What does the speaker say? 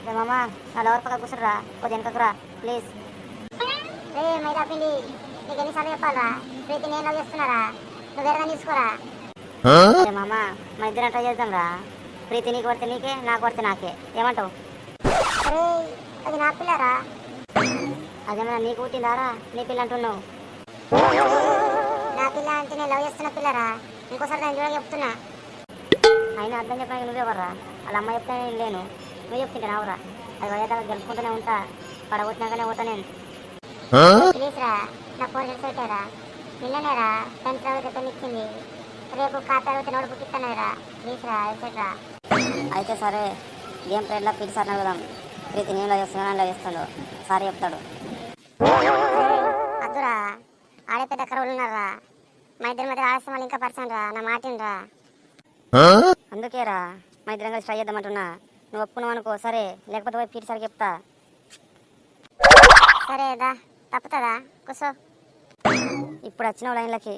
రే మామా నా లవర్ పక్క కూర్చురా కొద్ది వెనకకురా ప్లీజ్. రే మైదా పిండి నీకు ఎన్నిసార్లు చెప్పాలరా, ప్రీతి నేను లవ్ చేస్తున్నారా, నువ్వు వేరేగా తీసుకోరా. రే మామా మన ఇద్దరం ట్రై చేద్దాం రా, ప్రీతి నీకు పడితే నీకే నాకు పడితే నాకే, ఏమంటావు? అరే అది నా పిల్లరా. అదేమన్నా నీకు పుట్టిందారా, నీ పిల్ల అంటున్నావు? నా పిల్ల అంటే నేను లవ్ చేస్తున్న పిల్లరా, ఇంకోసారి దాన్ని చూడ చెప్తున్నా. అయినా అర్థం చెప్పడానికి నువ్వెవర్రా, వాళ్ళ అమ్మ చెప్తే నేను లేను, నువ్వు చెప్తుంటే రావురా. అది వదిలేదా గెలుపుకుంటూనే ఉంటా, పడగొట్టినాకనే పోతా నేను. ప్లీజ్ రా నా ఫోన్ చేసి పెట్టారా, నిన్ననేరా 10th తరగతి రిటర్న్ ఇచ్చింది, రేపు ఖాతా తరగతి నోటు బుక్ ఇస్తానేరా, ప్లీజ్ రా ఎక్సెట్రా. అయితే సరే గేమ్ ప్లేడ్లో పీటీ సార్ అడుగుదాం, ప్రీతి నేను లవ్ చేస్తున్నా లవ్ చేస్తాడు, సార్ చెప్తాడు. అద్దురా ఆడే పెద్ద కరువులు ఉన్నారా, మా ఇద్దరి మధ్య ఆలస్యం వాళ్ళు ఇంకా పరిచయం రా, నా మాటినరా. అందుకేరా మా ఇద్దరం కలిసి ట్రై చేద్దామంటున్నా, నువ్వు ఒప్పుకున్నావు అనుకో సరే, లేకపోతే పోయి పీటీ సార్ చెప్తా. సరేదా తప్పుతుందా కూర్చో. ఇప్పుడు వచ్చిన లైన్లకి